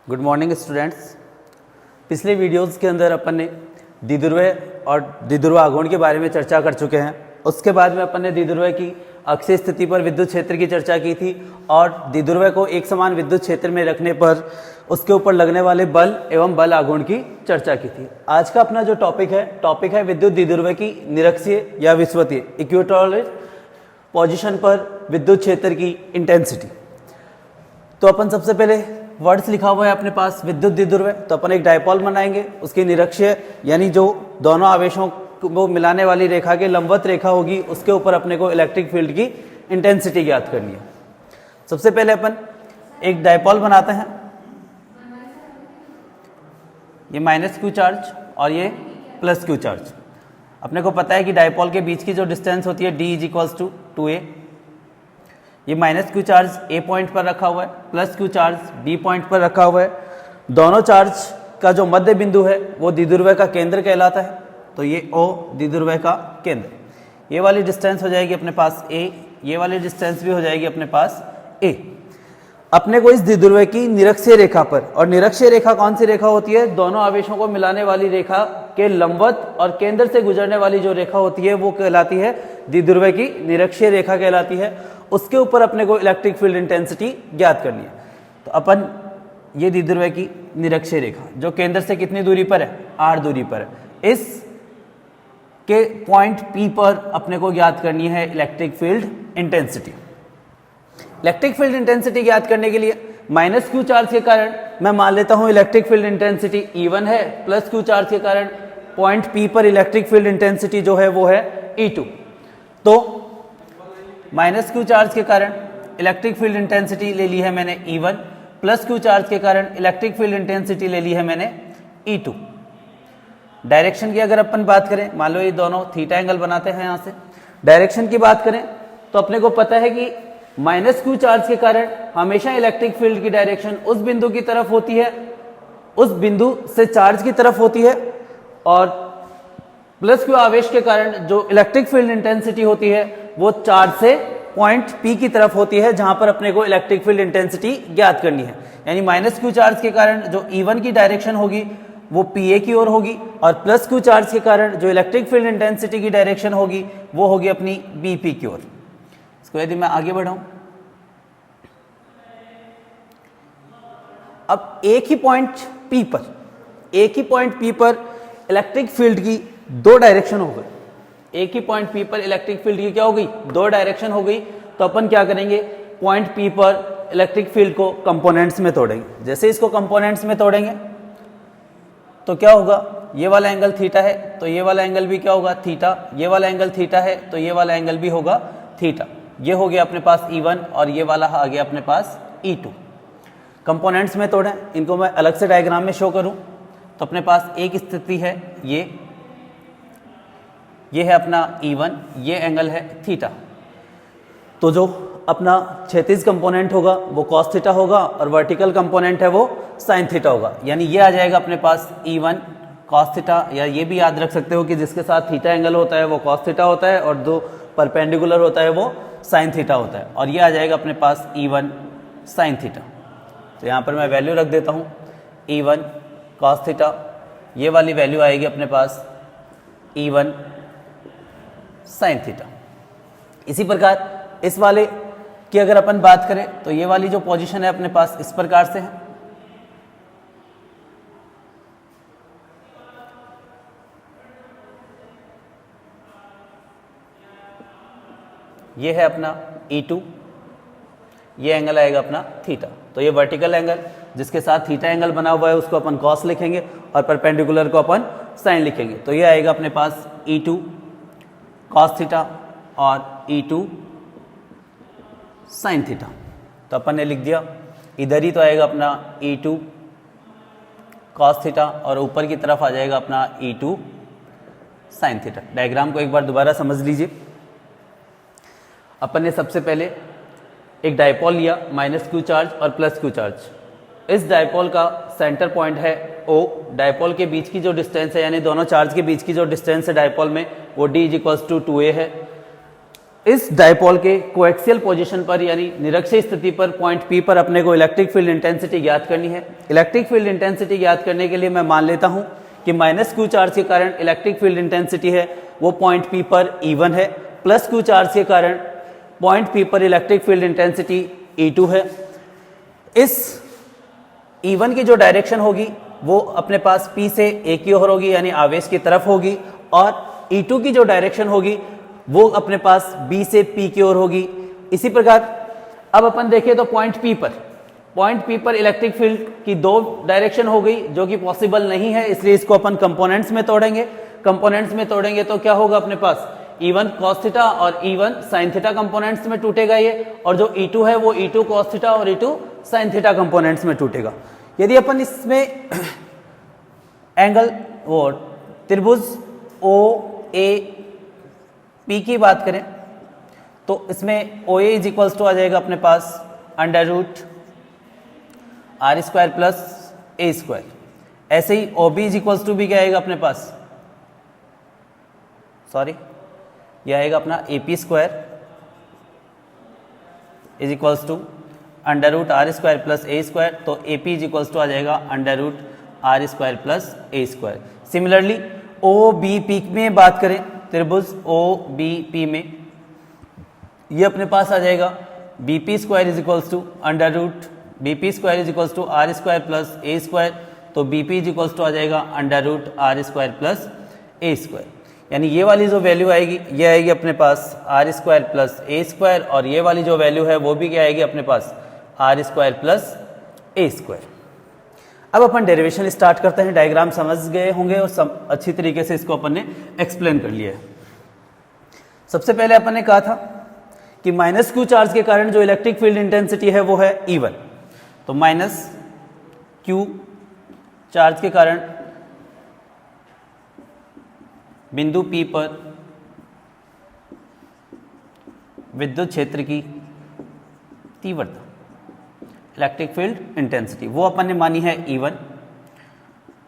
Good morning students. पिछले videos के अंदर अपन ने द्विध्रुव और द्विध्रुव आघूर्ण के बारे में चर्चा कर चुके हैं। उसके बाद में अपन ने द्विध्रुव की अक्षीय स्थिति पर विद्युत क्षेत्र की चर्चा की थी और द्विध्रुव को एक समान विद्युत क्षेत्र में रखने पर उसके ऊपर लगने वाले बल एवं बल आघूर्ण की चर्चा की थी। आज का अपना जो टॉपिक है विद्युत द्विध्रुव की निरक्षीय या विषुवतीय इक्वेटोरियल पोजीशन पर विद्युत क्षेत्र की इंटेंसिटी। तो अपन सबसे पहले वर्ड्स लिखा हुआ है अपने पास विद्युत द्विध्रुव, तो अपन एक डायपोल बनाएंगे, उसकी निरक्षीय यानी जो दोनों आवेशों को मिलाने वाली रेखा के लंबवत रेखा होगी उसके ऊपर अपने को इलेक्ट्रिक फील्ड की इंटेंसिटी ज्ञात करनी है। सबसे पहले अपन एक डायपोल बनाते हैं, ये माइनस क्यू चार्ज और ये प्लस क्यू चार्ज। अपने को पता है कि डायपोल के बीच की जो डिस्टेंस होती है d is equals to 2a। ये minus Q charge A point पर रखा हुआ है, plus Q charge B point पर रखा हुआ है। दोनों चार्ज का जो मध्य बिंदु है वो द्विध्रुव का केंद्र कहलाता है, तो ये O द्विध्रुव का केंद्र। ये वाली डिस्टेंस हो जाएगी अपने पास a, ये वाली डिस्टेंस भी हो जाएगी अपने पास a। अपने को इस द्विध्रुव की निरक्षीय रेखा पर, और निरक्षीय रेखा कौन सी रेखा होती है? दोनों आवेशों को मिलाने वाली रेखा के लंबवत और केंद्र से गुजरने वाली जो रेखा होती है वो कहलाती है द्विध्रुव की निरक्षीय रेखा कहलाती है। उसके ऊपर अपने को इलेक्ट्रिक फील्ड इंटेंसिटी ज्ञात करनी है। तो अपन ये द्विध्रुव की निरक्षीय रेखा जो केंद्र से कितनी दूरी पर है? r दूरी पर है। इस के पॉइंट P पर अपने को ज्ञात करनी है electric field intensity. Electric field intensity ज्ञात करने के लिए माइनस क्यू चार्ज के कारण मैं मान लेता हूं इलेक्ट्रिक फील्ड इंटेंसिटी E1 है, प्लस क्यू चार्ज के कारण पॉइंट P पर इलेक्ट्रिक फील्ड इंटेंसिटी जो है वो है E2। तो माइनस क्यू चार्ज के कारण इलेक्ट्रिक फील्ड इंटेंसिटी ले ली है मैंने E1, प्लस क्यू चार्ज के कारण इलेक्ट्रिक फील्ड इंटेंसिटी ले ली है मैंने E2। डायरेक्शन की अगर अपन बात करें, मान लो ये दोनों थीटा एंगल बनाते हैं यहाँ से। डायरेक्शन की बात करें तो अपने को पता है कि माइनस क्यू चार्ज के कारण हमेशा इलेक्ट्रिक फील्ड की डायरेक्शन उस बिंदु की तरफ होती है, उस बिंदु से चार्ज की तरफ होती है, और प्लस क्यू आवेश के कारण जो इलेक्ट्रिक फील्ड इंटेंसिटी होती है वो चार्ज से पॉइंट P की तरफ होती है जहां पर अपने को इलेक्ट्रिक फील्ड इंटेंसिटी ज्ञात करनी है। यानी माइनस क्यू चार्ज के कारण जो E1 की डायरेक्शन होगी वो PA की ओर होगी, और प्लस क्यू चार्ज के कारण जो इलेक्ट्रिक फील्ड इंटेंसिटी की डायरेक्शन होगी वो होगी अपनी BP की ओर। इसको यदि मैं आगे बढ़ाऊं, अब एक ही पॉइंट P पर इलेक्ट्रिक फील्ड की दो डायरेक्शन हो गई। एक ही पॉइंट P पर इलेक्ट्रिक फील्ड की क्या हो गई? दो डायरेक्शन हो गई। तो अपन क्या करेंगे, पॉइंट P पर इलेक्ट्रिक फील्ड को कंपोनेंट्स में तोड़ेंगे। जैसे इसको कंपोनेंट्स में तोड़ेंगे तो क्या होगा, ये वाला एंगल थीटा है तो ये वाला एंगल भी क्या होगा? थीटा। ये वाला एंगल थीटा है तो ये वाला एंगल भी होगा थीटा। ये हो गया अपने पास E1 और ये वाला आ गया अपने पास E2। कंपोनेंट्स में तोड़ें, इनको मैं अलग से डायग्राम में शो करूं तो अपने पास एक स्थिति है, ये है अपना E1, ये एंगल है थीटा। तो जो अपना क्षैतिज कंपोनेंट होगा वो कॉस थीटा होगा और वर्टिकल कंपोनेंट है वो साइन थीटा होगा। यानी ये आ जाएगा अपने पास E1 कॉस थीटा, या ये भी याद रख सकते हो कि जिसके साथ थीटा एंगल होता है वो कॉस थीटा होता है और जो परपेंडिकुलर होता है वो साइन थीटा होता है। और ये आ जाएगा अपने पास E1 साइन थीटा। तो यहाँ पर मैं वैल्यू रख देता हूँ E1 कॉस थीटा, ये वाली वैल्यू आएगी अपने पास E1 साइन थीटा। इसी प्रकार इस वाले की अगर अपन बात करें तो ये वाली जो पोजीशन है अपने पास इस प्रकार से है। ये है अपना E2, ये एंगल आएगा अपना थीटा। तो ये वर्टिकल एंगल जिसके साथ थीटा एंगल बना हुआ है उसको अपन कॉस लिखेंगे और परपेंडिकुलर को अपन साइन लिखेंगे। तो ये आएगा अपने पास E2 कॉस थीटा और E2 साइन थीटा। तो अपन ने लिख दिया, इधर ही तो आएगा अपना E2 कॉस थीटा और ऊपर की तरफ आ जाएगा अपना E2 साइन थीटा। डायग्राम को एक बार दोबारा समझ लीजिए। अपन ने सबसे पहले एक डायपोल लिया, माइनस क्यू चार्ज और प्लस क्यू चार्ज। इस डायपोल का सेंटर पॉइंट है O। डायपोल के बीच की जो डिस्टेंस है, यानी दोनों चार्ज के बीच की जो डिस्टेंस है डायपोल में, वो d is equals to 2a है। इस डायपोल के कोएक्सियल पोजीशन पर यानी निरक्षीय स्थिति पर पॉइंट P पर अपने को इलेक्ट्रिक फील्ड इंटेंसिटी ज्ञात करनी है। इलेक्ट्रिक फील्ड इंटेंसिटी ज्ञात करने के लिए मैं मान लेता हूं कि माइनस Q चार्ज के कारण इलेक्ट्रिक फील्ड इंटेंसिटी है वो पॉइंट P पर E1 है, प्लस Q चार्ज के कारण पॉइंट P पर इलेक्ट्रिक फील्ड इंटेंसिटी E2 है। इस E1 की जो डायरेक्शन होगी वो अपने पास P से A की ओर होगी यानी आवेश की तरफ होगी, और E2 की जो डायरेक्शन होगी वो अपने पास B से P की ओर होगी। इसी प्रकार अब अपन देखें तो पॉइंट P पर इलेक्ट्रिक फील्ड की दो डायरेक्शन हो गई जो कि पॉसिबल नहीं है, इसलिए इसको अपन कंपोनेंट्स में तोड़ेंगे। कंपोनेंट्स में तोड़ेंगे तो क्या होगा अपने पास E1 cos थीटा और E1 sin थीटा कंपोनेंट्स में टूटेगा ये, और जो E2 है वो E2 cos थीटा और E2 sin थीटा कंपोनेंट्स में टूटेगा। यदि अपन इसमें एंगल वो त्रिभुज OAP की बात करें तो इसमें OA इज इक्वल्स टू आ जाएगा अपने पास under root R square plus A square. ऐसे ही OB इज इक्वल्स टू भी क्या आएगा अपने पास, सॉरी यह आएगा अपना AP square is equals to under root R square plus A square. तो AP इज इक्वल्स टू आ जाएगा under root R square plus A square. Similarly OBP में बात करें, त्रिभुज OBP में ये अपने पास आ जाएगा BP square is equals to under root BP square is equals to R square plus A square. तो BP इज इक्वल्स टू आ जाएगा under root R square plus A square. यानी ये वाली जो वैल्यू आएगी ये आएगी अपने पास R square plus A square, और ये वाली जो वैल्यू है वो भी क्या आएगी अपने पास R square plus A square. अब अपन डेरिवेशन स्टार्ट करते हैं। डायग्राम समझ गए होंगे और अच्छी तरीके से इसको अपन ने एक्सप्लेन कर लिया है। सबसे पहले अपन ने कहा था कि माइनस Q चार्ज के कारण जो इलेक्ट्रिक फील्ड इंटेंसिटी है वो है E1। तो माइनस Q चार्ज के कारण बिंदु P पर विद्युत क्षेत्र की तीव्रता इलेक्ट्रिक फील्ड इंटेंसिटी वो अपन ने मानी है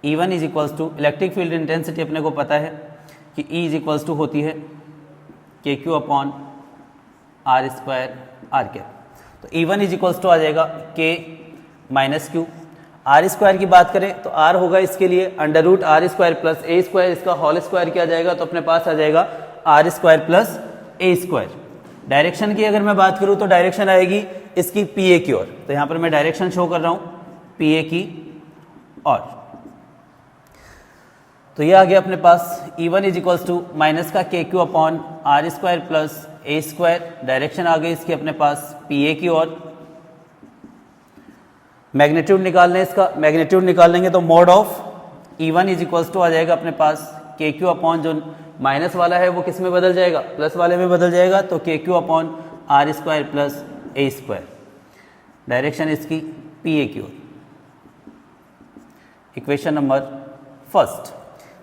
E1 is equals to electric field intensity अपने को पता है कि E इज इक्वल्स टू होती है KQ upon R square R cap. तो E1 इज इक्वल्स टू आ जाएगा K minus Q। R square की बात करें तो R होगा इसके लिए under root R square plus A square, इसका होल स्क्वायर किया जाएगा तो अपने पास आ जाएगा R square plus A square. Direction की अगर मैं बात करूं तो डायरेक्शन आएगी इसकी PA की ओर। तो यहां पर मैं डायरेक्शन शो कर रहा हूं PA की ओर। तो ये आ गया अपने पास E1 is equals to minus का KQ upon R square plus A square. Direction आ गई इसकी अपने पास PA की ओर। मैग्नीट्यूड निकालने इसका, मैग्नीट्यूड निकालेंगे तो mod of E1 is equals to आ जाएगा अपने पास KQ अपॉन जो माइनस वाला है वो किस में बदल जाएगा, प्लस वाले में बदल जाएगा। तो KQ upon R square plus A square. Direction इसकी PA की ओर। इक्वेशन नंबर फर्स्ट,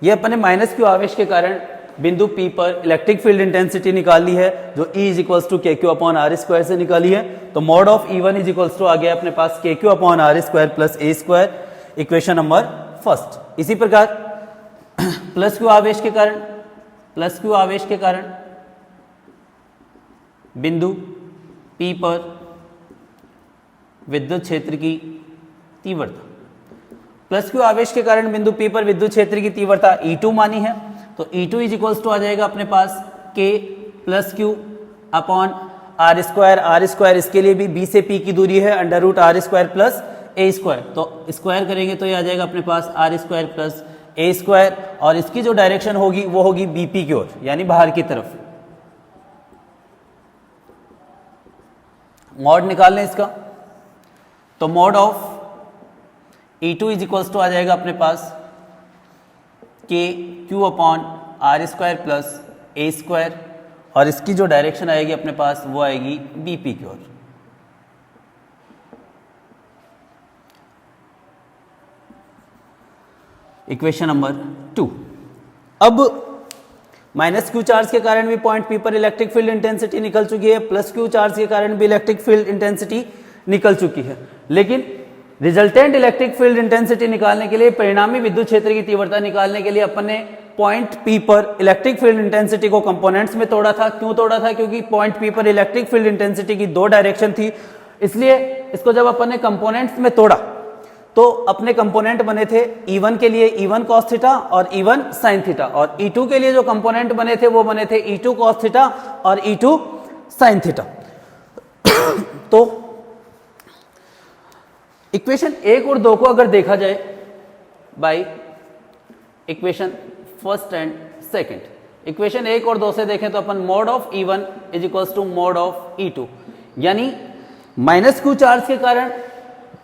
ये अपन ने माइनस Q आवेश के कारण बिंदु P पर इलेक्ट्रिक फील्ड इंटेंसिटी निकाल ली है जो E is equals to KQ upon R square से निकाली है। तो mod of E1 is equals to आ गया अपने पास KQ upon R square plus A square. Equation number first. इसी प्रकार प्लस Q आवेश के कारण बिंदु P पर विद्युत क्षेत्र की तीव्रता, प्लस Q आवेश के कारण बिंदु P पर विद्युत क्षेत्र की तीव्रता E2 मानी है। तो E2 इज इक्वल्स टू आ जाएगा अपने पास K plus Q upon R square इसके लिए भी B से P की दूरी है under root R square plus A square. तो स्क्वायर करेंगे तो ये आ जाएगा अपने पास R square plus A square, और इसकी जो डायरेक्शन होगी वो होगी BP की ओर यानी बाहर की तरफ। मॉड निकाल लें इसका, तो mod of E2 is equals to आ जाएगा अपने पास KQ upon R square plus A square, और इसकी जो डायरेक्शन आएगी अपने पास वो आएगी BP की ओर। Equation number 2। अब माइनस Q चार्ज के कारण भी पॉइंट P पर इलेक्ट्रिक फील्ड इंटेंसिटी निकल चुकी है, प्लस Q चार्ज के कारण भी इलेक्ट्रिक फील्ड इंटेंसिटी निकल चुकी है, लेकिन रिजल्टेंट इलेक्ट्रिक फील्ड इंटेंसिटी निकालने के लिए, परिणामी विद्युत क्षेत्र की तीव्रता निकालने के लिए अपन ने पॉइंट पी पर इलेक्ट्रिक फील्ड इंटेंसिटी को कंपोनेंट्स में तोड़ा था। क्यों तोड़ा था? क्योंकि पॉइंट पी पर इलेक्ट्रिक फील्ड इंटेंसिटी की दो डायरेक्शन थी, इसलिए इसको जब अपन ने कंपोनेंट्स में तोड़ा तो अपने कंपोनेंट बने थे E1 के लिए E1 cos थीटा और E1 sin थीटा, और E2 के लिए जो कंपोनेंट बने थे वो बने थे E2 cos थीटा और E2 sin थीटा। तो इक्वेशन 1 और 2 को अगर देखा जाए by equation first and second, equation 1 और 2 से देखें तो अपन mod of E1 is equals to mod of E2, यानी माइनस क्यू चार्ज के कारण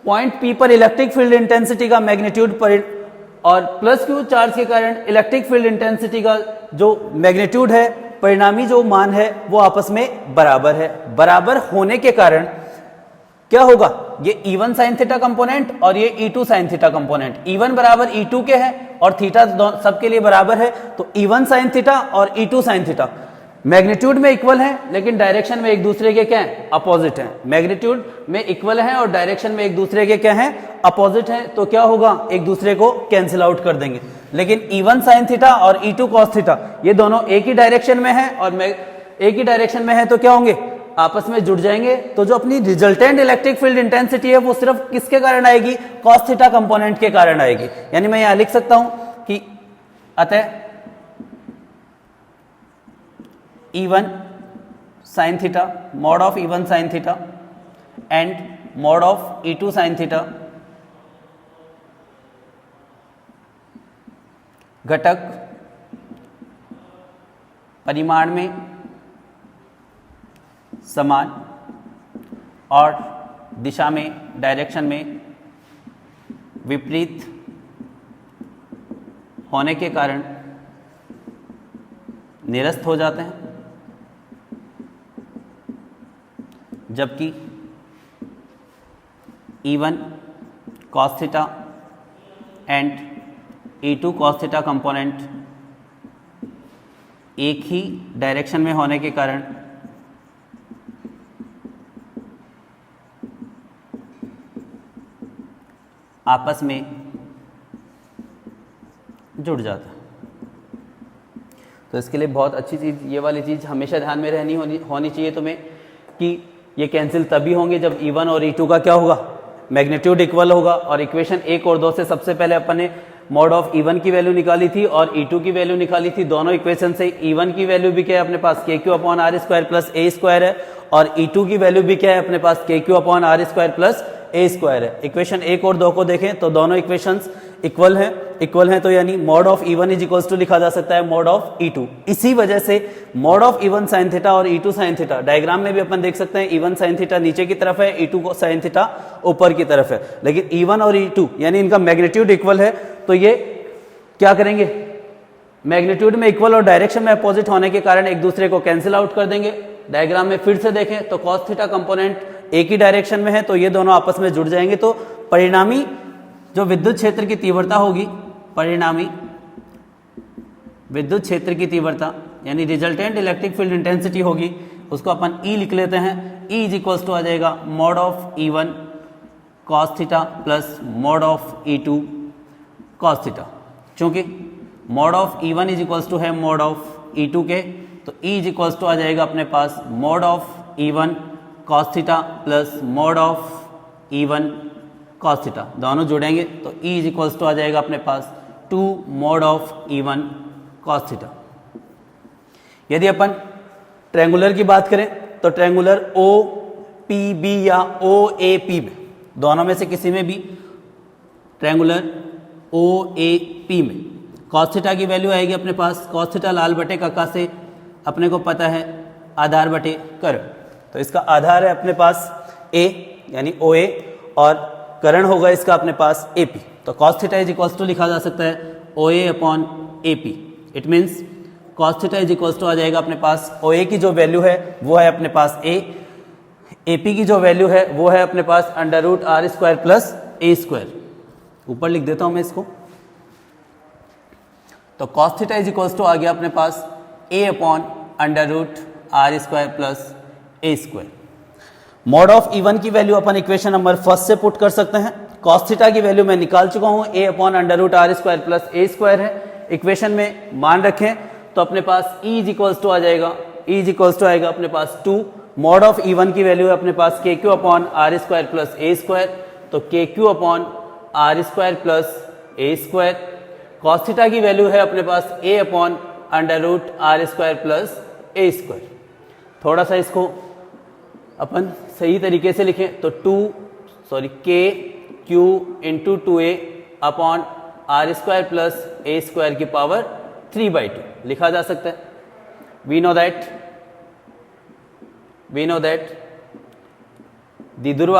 पॉइंट पी पर इलेक्ट्रिक फील्ड इंटेंसिटी का मैग्नीट्यूड और प्लस क्यू चार्ज के कारण इलेक्ट्रिक फील्ड इंटेंसिटी का जो मैग्नीट्यूड है, परिणामी जो मान है, वो आपस में बराबर है। बराबर होने के कारण क्या होगा, ये E1 sin थीटा कंपोनेंट और ये E2 sin theta component, E1 बराबर E2 के है और थीटा सबके लिए बराबर है, तो E1 sin थीटा और E2 sin थीटा मैग्नीट्यूड में इक्वल हैं, लेकिन डायरेक्शन में एक दूसरे के क्या हैं, अपोजिट हैं। मैग्नीट्यूड में इक्वल हैं और डायरेक्शन में एक दूसरे के क्या हैं, अपोजिट हैं, तो क्या होगा, एक दूसरे को कैंसिल आउट कर देंगे। लेकिन E1 sin थीटा और E2 cos थीटा ये दोनों एक ही डायरेक्शन में हैं, और एक ही डायरेक्शन में है तो क्या होंगे, आपस में जुड़ जाएंगे। तो जो अपनी रिजल्टेंट इलेक्ट्रिक फील्ड इंटेंसिटी है वो सिर्फ किसके कारण आएगी, cos थीटा कंपोनेंट के कारण आएगी। यानी मैं यहां लिख सकता हूं कि अतः E1 sin theta mod of E1 sin theta and mod of E2 sin theta घटक परिमाण में समान और दिशा में, डायरेक्शन में विपरीत होने के कारण निरस्त हो जाते हैं, जबकि E1 cos theta and E2 cos theta component एक ही डायरेक्शन में होने के कारण आपस में जुड़ जाता है। तो इसके लिए बहुत अच्छी चीज़, ये वाली चीज़ हमेशा ध्यान में होनी चाहिए तुम्हें कि ये कैंसिल तभी होंगे जब E1 और E2 का क्या होगा, मैग्नीट्यूड इक्वल होगा। और इक्वेशन 1 और 2 से सबसे पहले अपन ने मोड ऑफ E1 की वैल्यू निकाली थी और E2 की वैल्यू निकाली थी। दोनों इक्वेशन से E1 की वैल्यू भी क्या है अपने पास, KQ/R² प्लस A² है, और E2 की वैल्यू भी क्या है अपने पास, KQ/R² प्लस A² है। इक्वेशन 1 और 2 को देखें तो दोनों इक्वेशंस इक्वल हैं, तो यानी mod of E1 is equals to लिखा जा सकता है मोड ऑफ E2। इसी वजह से mode of E1 sin theta और E2 sin थीटा डायग्राम में भी अपन देख सकते हैं, E1 sin थीटा नीचे की तरफ है, E2 sin थीटा ऊपर की तरफ है। लेकिन E1 और E2 यानी इनका मैग्नीट्यूड इक्वल है, तो ये क्या करेंगे, मैग्नीट्यूड में इक्वल और डायरेक्शन में अपोजिट होने के कारण एक दूसरे को कैंसिल आउट कर देंगे। डायग्राम में फिर से देखें तो cos थीटा कंपोनेंट एक ही डायरेक्शन में है, तो ये दोनों आपस में जुड़ जाएंगे। तो परिणामी जो विद्युत क्षेत्र की तीव्रता होगी, परिणामी विद्युत क्षेत्र की तीव्रता यानी रिजल्टेंट इलेक्ट्रिक फील्ड इंटेंसिटी होगी, उसको अपन E लिख लेते हैं। E इज इक्वल्स टू आ जाएगा mod of E1 cos theta plus mod of E2 cos theta. चूंकि mod of E1 is equals to है मोड ऑफ E2 के, तो E इज इक्वल्स टू आ जाएगा अपने पास mod of E1 cos theta plus mod of E1 cos theta, दोनों जुड़ेंगे तो E इज इक्वल्स टू आ जाएगा अपने पास 2 mod of E1 cos theta. यदि अपन ट्रायंगुलर की बात करें तो ट्रायंगुलर OPB या OAP में, दोनों में से किसी में भी, ट्रायंगुलर OAP में cos थीटा की वैल्यू आएगी अपने पास, cos थीटा लाल बटे कक्का से अपने को पता है आधार बटे कर्ण, तो इसका आधार है अपने पास A यानी OA और कर्ण होगा इसका अपने पास AP। तो cos theta is equals to लिखा जा सकता है OA upon AP। It means cos theta is equals to आ जाएगा अपने पास OA की जो वैल्यू है वो है अपने पास A, AP की जो वैल्यू है वो है अपने पास √R² प्लस A²। ऊपर लिख देता हूं मैं इसको, तो cos theta is equals to आ गया अपने पास A upon √R² plus A²। Mod of E1 की वैल्यू अपन इक्वेशन नंबर फर्स्ट से पुट कर सकते हैं। cos थीटा की वैल्यू मैं निकाल चुका हूं, A upon √R² plus A² है। इक्वेशन में मान रखें तो अपने पास E इज इक्वल्स टू आ जाएगा, E इज इक्वल्स टू आएगा अपने पास 2, मॉड ऑफ E1 की वैल्यू है अपने पास KQ upon R square plus A square, तो KQ upon R square plus A square, cos theta की वैल्यू है अपने पास A upon under root R square plus A square. थोड़ा सा इसको अपन सही तरीके से लिखें तो K Q into 2a upon R square plus A square की पावर 3/2 लिखा जा सकता है। वी नो दैट द्विध्रुव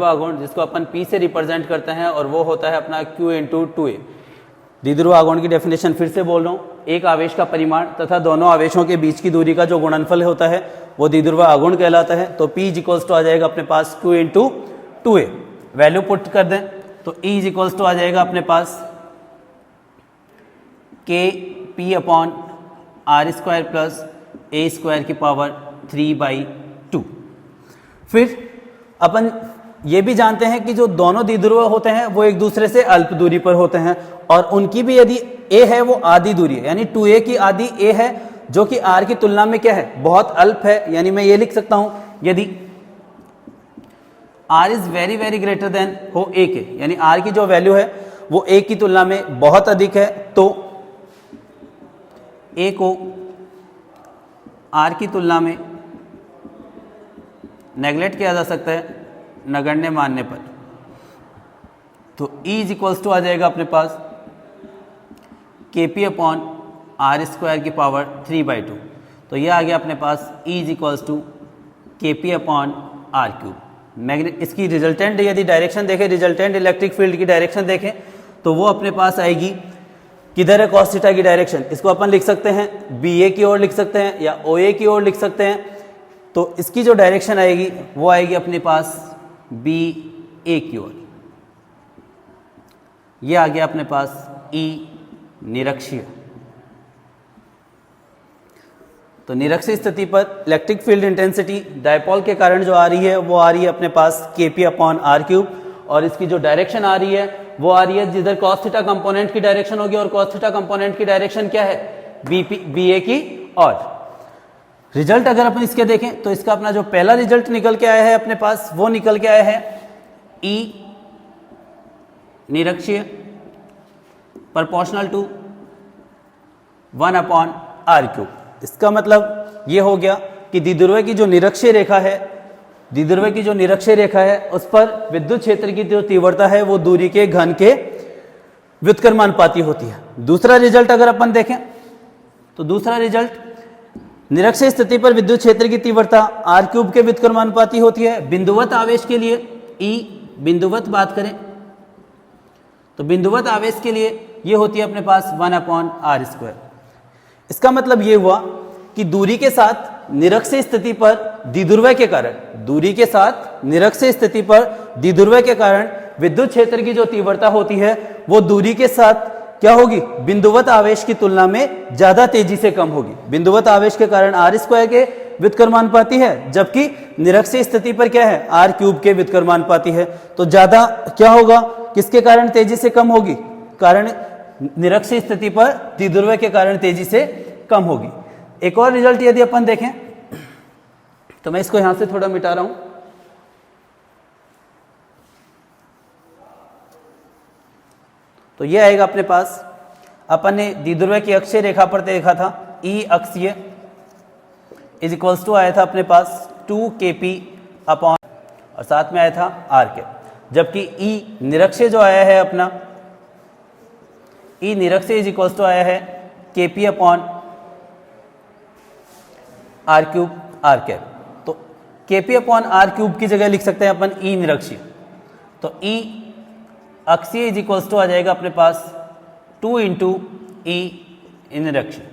आघूर्ण जिसको अपन P से रिप्रेजेंट करते हैं और वो होता है अपना Q इंटू 2a। द्विध्रुव आघूर्ण की डेफिनेशन फिर से बोल रहा हूँ, एक आवेश का परिमाण तथा दोनों आवेशों के बीच की दूरी का जो गुणनफल होता है वो द्विध्रुव आघूर्ण कहलाता है। तो P इज इक्वल्स टू आ जाएगा अपने पास Q into 2a, value put कर दें तो E इज इक्वल्स टू आ जाएगा अपने पास K P upon R square plus A square की पावर 3/2। फिर अपन ये भी जानते हैं कि जो दोनों द्विध्रुव होते हैं वो एक दूसरे से अल्प दूरी पर होते हैं और उनकी भी यदि a है वो आधी दूरी है, यानी 2a की आधी a है जो कि r की तुलना में क्या है, बहुत अल्प है। यानी मैं ये लिख सकता हूं यदि r is very very greater than हो a के, यानी r की जो वैल्यू है वो a की तुलना में बहुत अधिक है, तो a को r की तुलना में नेगलेक्ट किया जा सकता है नगण्य मानने पर। तो E इज इक्वल्स टू आ जाएगा अपने पास KP अपॉन आर स्क्वायर की पावर 3/2। तो ये आ गया अपने पास E is equals to KP upon R cube. इसकी रिजल्टेंट यदि डायरेक्शन देखें, रिजल्टेंट इलेक्ट्रिक फील्ड की डायरेक्शन देखें तो वो अपने पास आएगी, किधर है कॉस थीटा की डायरेक्शन, इसको अपन लिख सकते हैं BA की ओर लिख सकते हैं या OA की ओर लिख सकते हैं। तो इसकी जो डायरेक्शन आएगी वो आएगी अपने पास BA की ओर। ये आ गया अपने पास E निरक्षीय। तो निरक्षीय स्थिति पर इलेक्ट्रिक फील्ड इंटेंसिटी डायपोल के कारण जो आ रही है वो आ रही है अपने पास KP अपॉन आर क्यूब, और इसकी जो डायरेक्शन आ रही है वो आ रही है जिधर कॉस थीटा कंपोनेंट की डायरेक्शन होगी, और कॉस थीटा कंपोनेंट की डायरेक्शन क्या है, BA की ओर। रिजल्ट अगर अपन इसके देखें तो इसका अपना जो पहला रिजल्ट निकल के आया है अपने पास वो निकल के आया है E निरक्षीय proportional to 1 upon R cube. इसका मतलब ये हो गया कि द्विध्रुव की जो निरक्षीय रेखा है उस पर विद्युत क्षेत्र की जो तीव्रता है वो दूरी के घन के व्युत्क्रमानुपाती होती है। दूसरा रिजल्ट अगर अपन देखें तो दूसरा रिजल्ट, निरक्षीय स्थिति पर विद्युत क्षेत्र की तीव्रता आर क्यूब के व्युत्क्रमानुपाती होती है। बिंदुवत आवेश के लिए E बिंदुवत बात करें तो बिंदुवत आवेश के लिए ये होती है अपने पास 1 अपॉन आर स्क्वायर। इसका मतलब ये हुआ कि दूरी के साथ निरक्षीय स्थिति पर द्विध्रुव के कारण विद्युत क्षेत्र की जो तीव्रता होती है वो दूरी के साथ क्या होगी, बिंदुवत आवेश की तुलना में ज्यादा तेजी से कम होगी। बिंदुवत आवेश के कारण आर स्क्वायर के व्युत्क्रमानुपाती है, जबकि निरक्षीय स्थिति पर क्या है, आर क्यूब के व्युत्क्रमानुपाती है। तो ज्यादा क्या होगा, किसके कारण तेजी से कम होगी, कारण निरक्षीय स्थिति पर द्विध्रुव के कारण तेजी से कम होगी। एक और रिजल्ट यदि अपन देखें तो मैं इसको यहां से थोड़ा मिटा रहा हूं, तो ये आएगा अपने पास, अपन ने द्विध्रुव की अक्षीय रेखा पर देखा था E अक्षीय इज इक्वल्स टू आया था अपने पास 2kp अपॉन, और साथ में आया था r के, जबकि E निरक्षीय जो आया है अपना, E निरक्षीय इज इक्वल्स टू आया है kp upon R cube R cap. तो kp अपॉन आर क्यूब की जगह लिख सकते हैं अपन E निरक्षीय। तो E अक्षीय इज इक्वल्स टू आ जाएगा अपने पास 2 इंटू E निरक्षीय।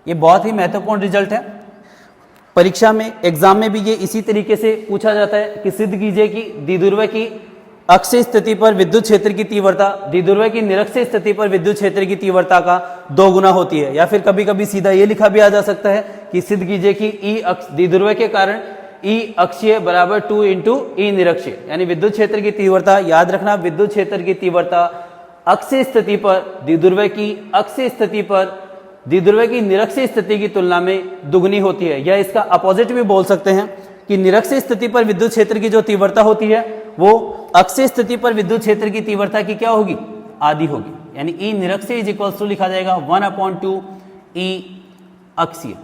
ये बहुत ही महत्वपूर्ण रिजल्ट है, परीक्षा में एग्जाम में भी ये इसी तरीके से पूछा जाता है कि सिद्ध कीजिए कि द्विध्रुव की अक्षीय स्थिति पर विद्युत क्षेत्र की तीव्रता द्विध्रुव की निरक्षीय स्थिति पर विद्युत क्षेत्र की तीव्रता का 2 गुना होती है। या फिर कभी कभी सीधा ये लिखा भी आ जा सकता है कि सिद्ध कीजिए कि E द्विध्रुव के कारण ई अक्षीय बराबर 2 इंटू ई निरक्षीय, यानी विद्युत क्षेत्र की तीव्रता, याद रखना विद्युत क्षेत्र की तीव्रता अक्षीय स्थिति पर द्विध्रुव की अक्षीय स्थिति पर द्विध्रुव की निरक्षीय स्थिति की तुलना में दुगनी होती है, या इसका अपोजिट भी बोल सकते हैं कि निरक्षीय स्थिति पर विद्युत क्षेत्र की जो तीव्रता होती है वो अक्षीय स्थिति पर विद्युत क्षेत्र की तीव्रता की क्या होगी, आधी होगी, यानी ई निरक्षीय इज इक्वल्स टू लिखा जाएगा 1/2 ई अक्षीय।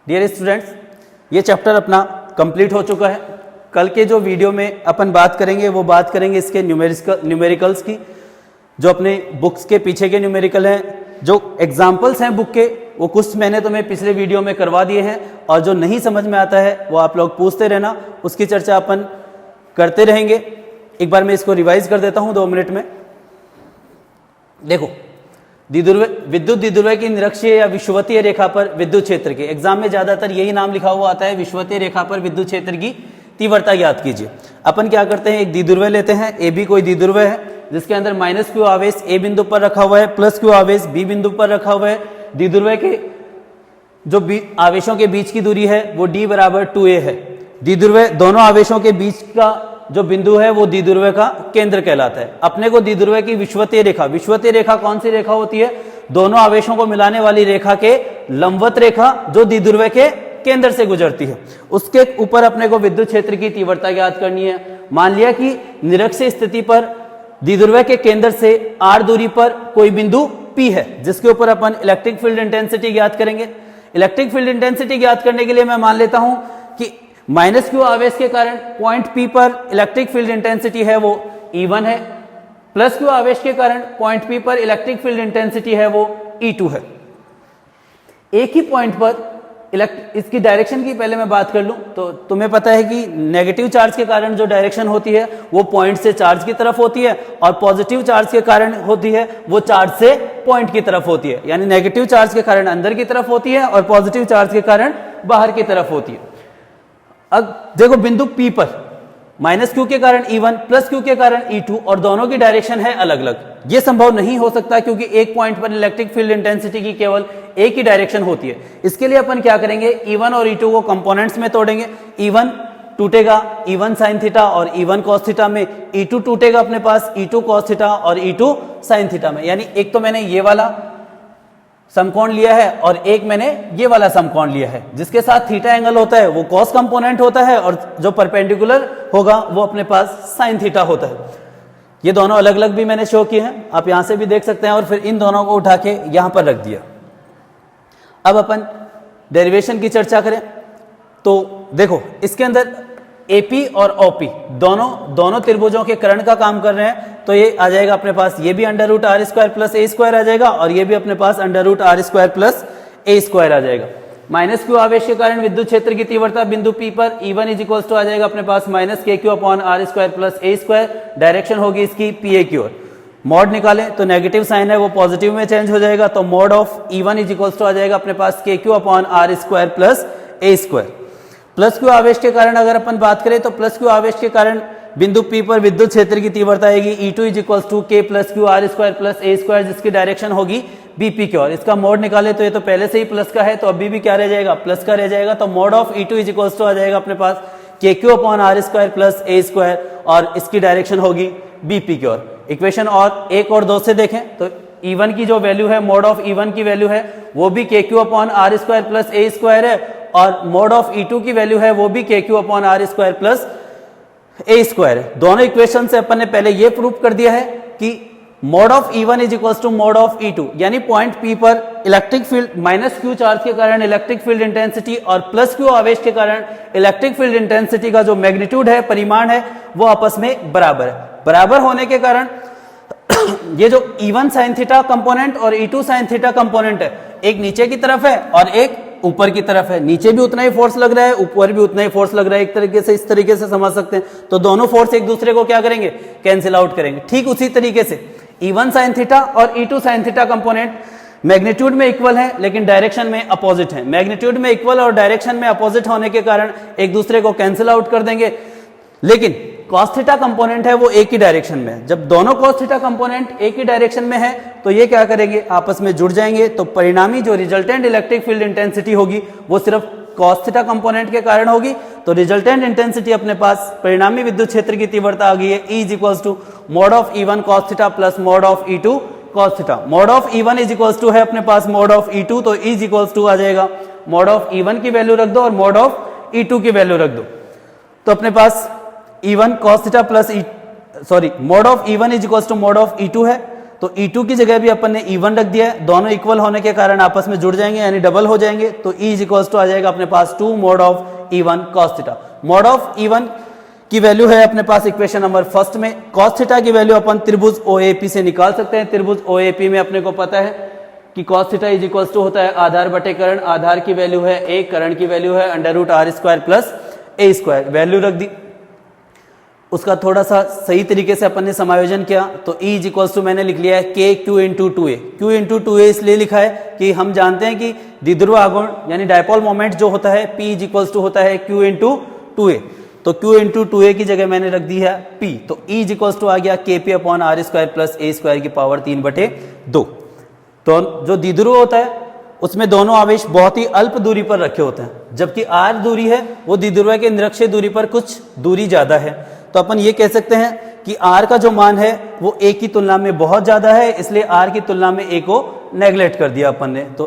डियर स्टूडेंट्स, ये चैप्टर अपना कंप्लीट हो चुका है। कल के जो वीडियो में अपन बात करेंगे वो बात करेंगे इसके न्यूमेरिकल्स की, जो अपने बुक्स के पीछे के न्यूमेरिकल हैं, जो एग्जाम्पल्स हैं बुक के वो कुछ मैंने तुम्हें पिछले वीडियो में करवा दिए हैं, और जो नहीं समझ में आता है वो आप लोग पूछते रहना, उसकी चर्चा अपन करते रहेंगे। एक बार मैं इसको रिवाइज कर देता हूं 2 मिनट में। देखो, विद्युत द्विध्रुव की निरक्षीय या विषुवतीय रेखा पर विद्युत क्षेत्र के, एग्जाम में ज्यादातर यही नाम लिखा हुआ आता है, विषुवतीय रेखा पर विद्युत क्षेत्र की तीव्रता याद कीजिए। अपन क्या करते हैं, एक द्विध्रुव लेते हैं, ए बी कोई द्विध्रुव है जिसके अंदर -q आवेश ए बिंदु पर रखा हुआ है, +q आवेश बी बिंदु पर रखा हुआ है। द्विध्रुव के जो आवेशों के बीच की दूरी है वो d बराबर 2a है। द्विध्रुव दोनों आवेशों के बीच का जो बिंदु है वो द्विध्रुव का केंद्र कहलाता है। अपने को द्विध्रुव की विषुवतीय रेखा कौन सी रेखा होती है, दोनों आवेशों को मिलाने वाली रेखा के लंबवत रेखा जो द्विध्रुव के केंद्र से गुजरती है, उसके ऊपर अपने को विद्युत क्षेत्र की तीव्रता ज्ञात करनी है। मान लिया कि निरक्षीय स्थिति पर द्विध्रुव के केंद्र से r दूरी पर कोई बिंदु P है, जिसके ऊपर अपन इलेक्ट्रिक फील्ड इंटेंसिटी ज्ञात करेंगे। इलेक्ट्रिक फील्ड इंटेंसिटी ज्ञात करने के लिए मैं मान लेता हूं कि -q आवेश के कारण पॉइंट P पर इलेक्ट्रिक फील्ड इंटेंसिटी है वो E1 है, +q आवेश के कारण पॉइंट P पर इलेक्ट्रिक फील्ड इंटेंसिटी है वो E2 है। एक ही पॉइंट पर इसकी डायरेक्शन की पहले मैं बात कर लूं तो तुम्हें पता है कि नेगेटिव चार्ज के कारण जो डायरेक्शन होती है वो पॉइंट से चार्ज की तरफ होती है, और पॉजिटिव चार्ज के कारण होती है वो चार्ज से पॉइंट की तरफ होती है, यानी नेगेटिव चार्ज के कारण अंदर की तरफ होती है और पॉजिटिव चार्ज के कारण बाहर की तरफ होती है। अब देखो बिंदु P पर -q के कारण E1 +q के कारण E2 और दोनों की डायरेक्शन है अलग अलग। ये संभव नहीं हो सकता क्योंकि एक पॉइंट पर इलेक्ट्रिक फील्ड इंटेंसिटी की केवल एक ही डायरेक्शन होती है। इसके लिए अपन क्या करेंगे, E1 और E2 को कंपोनेंट्स में तोड़ेंगे। E1 टूटेगा E1 sin थीटा और E1 cos थीटा में, E2 टूटेगा अपने पास E2 cos थीटा और E2 sin थीटा में, यानी एक तो मैंने ये वाला समकोण लिया है और एक मैंने ये वाला समकोण लिया है। जिसके साथ थीटा एंगल होता है वो कॉस कंपोनेंट होता है और जो परपेंडिकुलर होगा वो अपने पास साइन थीटा होता है। ये दोनों अलग अलग भी मैंने शो किए हैं, आप यहां से भी देख सकते हैं, और फिर इन दोनों को उठा के यहां पर रख दिया। अब अपन डेरिवेशन की चर्चा करें तो देखो इसके अंदर AP और OP दोनों त्रिभुजों के कर्ण का काम कर रहे हैं, तो ये आ जाएगा अपने पास, ये भी √r² + a² आ जाएगा और ये भी अपने पास √r² + a² आ जाएगा। -q आवेश के कारण विद्युत क्षेत्र की तीव्रता बिंदु P पर E1 = आ जाएगा अपने पास -kq/r² + a², डायरेक्शन होगी इसकी PA की ओर। मॉड निकालें तो नेगेटिव साइन है वो पॉजिटिव में चेंज हो जाएगा, तो मॉड ऑफ E1 = आ जाएगा अपने पास kq/r² + a²। +q आवेश के कारण अगर अपन बात करें तो +q आवेश के कारण बिंदु P पर विद्युत क्षेत्र की तीव्रता आएगी E2 = k + q/r² + a², जिसकी डायरेक्शन होगी BP की ओर। इसका मोड निकाले तो ये तो पहले से ही प्लस का है तो अभी भी क्या रह जाएगा, प्लस का रह जाएगा, तो मोड ऑफ E2 = आ जाएगा अपने पास kq/r² + a² और इसकी डायरेक्शन होगी BP की ओर। इक्वेशन और 1 और 2 से देखें तो E1 की जो वैल्यू है, मोड ऑफ E1 की वैल्यू है वो भी kq/r² + a² है, और मोड ऑफ E2 की वैल्यू है वो भी kq/r² + a² है। दोनों इक्वेशन से अपन ने पहले ये प्रूव कर दिया है कि mode of E1 = mode of E2, यानी पॉइंट P पर इलेक्ट्रिक फील्ड -q चार्ज के कारण इलेक्ट्रिक फील्ड इंटेंसिटी और +q आवेश के कारण इलेक्ट्रिक फील्ड इंटेंसिटी का जो मैग्नीट्यूड है, परिमाण है, वो आपस में बराबर है। बराबर होने के कारण ये जो E1 sin थीटा कंपोनेंट और E2 sin थीटा कंपोनेंट है, एक नीचे की तरफ है और एक ऊपर की तरफ है। नीचे भी उतना ही फोर्स लग रहा है, ऊपर भी उतना ही फोर्स लग रहा है, एक तरीके से इस तरीके से समझ सकते हैं। तो दोनों फोर्स एक दूसरे को क्या करेंगे, कैंसिल आउट करेंगे। ठीक उसी तरीके से E1 sin थीटा और E2 sin theta component magnitude में इक्वल है लेकिन डायरेक्शन में अपोजिट है। मैग्नीट्यूड में इक्वल और डायरेक्शन में अपोजिट होने के कारण एक दूसरे को कैंसिल आउट कर देंगे, लेकिन cos थीटा कंपोनेंट है वो एक ही डायरेक्शन में है। जब दोनों cos थीटा कंपोनेंट एक ही डायरेक्शन में है तो ये क्या करेंगे, आपस में जुड़ जाएंगे। तो परिणामी जो रिजल्टेंट इलेक्ट्रिक फील्ड इंटेंसिटी होगी वो सिर्फ cos थीटा कंपोनेंट के कारण होगी। तो रिजल्टेंट इंटेंसिटी अपने पास परिणामी विद्युत क्षेत्र की तीव्रता आ गई है E = mod of E1 cos theta plus mod of E2 cos theta. mod of E1 = है अपने पास mod of E2, तो E = आ जाएगा mod of E1 की वैल्यू रख दो और mod of E2 की वैल्यू रख दो। तो अपने पास E1 cos theta plus mod of E1 = mod of E2 है। तो E2 की जगह भी अपन ने E1 रख दिया है, दोनों इक्वल होने के कारण आपस में जुड़ जाएंगे यानी डबल हो जाएंगे। तो E = आ जाएगा अपने पास 2 mod of E1 cos theta. mod of E1 की वैल्यू है अपने पास इक्वेशन नंबर फर्स्ट में। cos थीटा की वैल्यू अपन त्रिभुज OAP से निकाल सकते हैं। त्रिभुज OAP में अपने को पता है कि cos थीटा = होता है आधार बटे करण। आधार की वैल्यू है a, करण की वैल्यू है √r² प्लस a²। वैल्यू रख दी, उसका थोड़ा सा सही तरीके से अपन ने समायोजन किया। तो E = मैंने लिख लिया है KQ × 2a। Q × 2a इसलिए लिखा है कि हम जानते हैं कि द्विध्रुव आघूर्ण यानी डायपोल मोमेंट जो होता है P = होता है Q × 2a। तो Q × 2a की जगह मैंने रख दी है P। तो E = आ गया KP/r² प्लस a² की पावर 3/2। तो जो द्विध्रुव होता है उसमें दोनों आवेश बहुत ही अल्प दूरी पर रखे होते हैं, जबकि r दूरी है वो द्विध्रुव के निरक्षीय दूरी पर कुछ दूरी ज्यादा है। तो अपन ये कह सकते हैं कि r का जो मान है वो a की तुलना में बहुत ज्यादा है, इसलिए r की तुलना में a को नेग्लेक्ट कर दिया अपन ने। तो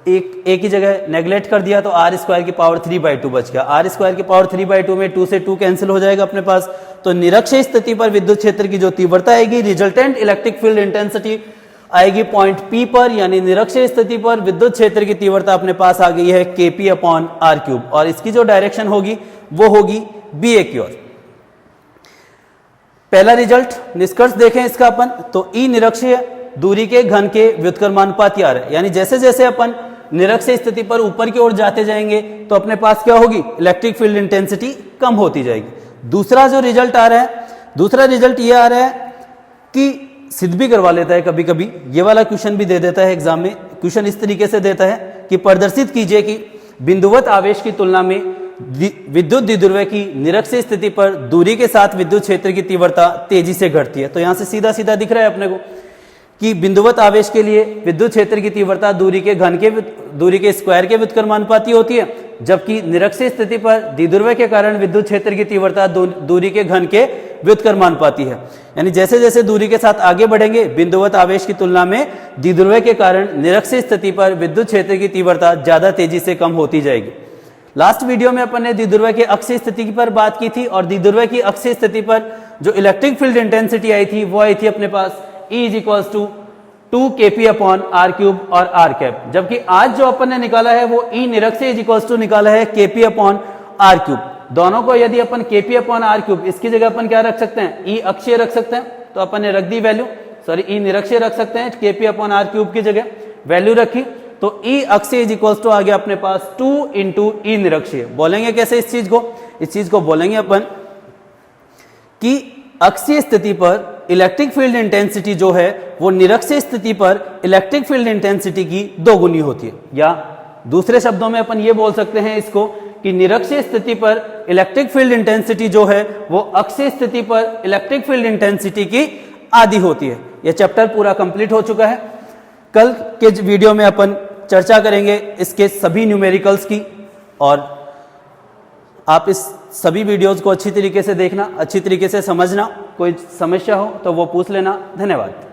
a की जगह नेग्लेक्ट कर दिया तो r² की पावर 3/2 बच गया। r² की पावर 3/2 में 2 से 2 कैंसिल हो जाएगा अपने पास। तो निरक्षीय स्थिति पर विद्युत क्षेत्र की जो तीव्रता आएगी, रिजल्टेंट इलेक्ट्रिक फील्ड इंटेंसिटी आएगी पॉइंट P पर, यानी निरक्षीय स्थिति पर विद्युत क्षेत्र की तीव्रता अपने पास आ गई है KP/r³ और इसकी जो डायरेक्शन होगी वो होगी BA की ओर। पहला रिजल्ट निष्कर्ष देखें इसका अपन, तो E निरक्षीय दूरी के घन के व्युत्क्रमानुपाती आ रहा है, यानी जैसे जैसे अपन निरक्षीय स्थिति पर ऊपर की ओर जाते जाएंगे तो अपने पास क्या होगी, इलेक्ट्रिक फील्ड इंटेंसिटी कम होती जाएगी। दूसरा जो रिजल्ट आ रहा है, दूसरा रिजल्ट ये आ रहा है कि सिद्ध भी करवा लेता है कभी कभी, ये वाला क्वेश्चन भी दे देता है एग्जाम में। क्वेश्चन इस तरीके से देता है कि प्रदर्शित कीजिए कि बिंदुवत आवेश की तुलना में विद्युत द्विध्रुव की निरक्षीय स्थिति पर दूरी के साथ विद्युत क्षेत्र की तीव्रता तेजी से घटती है। तो यहां से सीधा सीधा दिख रहा है अपने को कि बिंदुवत आवेश के लिए विद्युत क्षेत्र की तीव्रता दूरी के स्क्वायर के व्युत्क्रमानुपाती होती है, जबकि निरक्षीय स्थिति पर द्विध्रुव के कारण विद्युत क्षेत्र की तीव्रता दूरी के घन के व्युत्क्रमानुपाती है। यानी जैसे जैसे दूरी के साथ आगे बढ़ेंगे बिंदुवत आवेश की तुलना में द्विध्रुव के कारण निरक्षीय स्थिति पर विद्युत क्षेत्र की तीव्रता ज्यादा तेजी से कम होती जाएगी। लास्ट वीडियो में अपन ने द्विध्रुव की अक्षीय स्थिति पर बात की थी और द्विध्रुव की अक्षीय स्थिति पर जो इलेक्ट्रिक फील्ड इंटेंसिटी आई थी वो आई थी अपने पास E = 2 KP/r³ और r², जबकि आज जो अपन ने निकाला है वो E निरक्षीय = निकाला है KP/r³। दोनों को यदि अपन KP/r³ इसकी जगह अपन क्या रख सकते हैं, E अक्षीय रख सकते हैं। तो अपन ने रख दी वैल्यू, E निरक्षीय रख सकते हैं, KP/r³ की जगह वैल्यू रखी। तो E अक्षीय = आ गया अपने पास 2 × E निरक्षीय। बोलेंगे कैसे इस चीज को, इस चीज को बोलेंगे अपन कि अक्षीय स्थिति पर इलेक्ट्रिक फील्ड इंटेंसिटी जो है वो निरक्षीय स्थिति पर इलेक्ट्रिक फील्ड इंटेंसिटी की दोगुनी होती है, या दूसरे शब्दों में अपन ये बोल सकते हैं इसको कि निरक्षीय स्थिति पर इलेक्ट्रिक फील्ड इंटेंसिटी जो है वो अक्षीय स्थिति पर इलेक्ट्रिक फील्ड इंटेंसिटी की आधी होती है। यह चैप्टर पूरा कंप्लीट हो चुका है। कल के वीडियो में अपन चर्चा करेंगे इसके सभी न्यूमेरिकल्स की, और आप इस सभी वीडियोस को अच्छी तरीके से देखना, अच्छी तरीके से समझना। कोई समस्या हो तो वो पूछ लेना। धन्यवाद।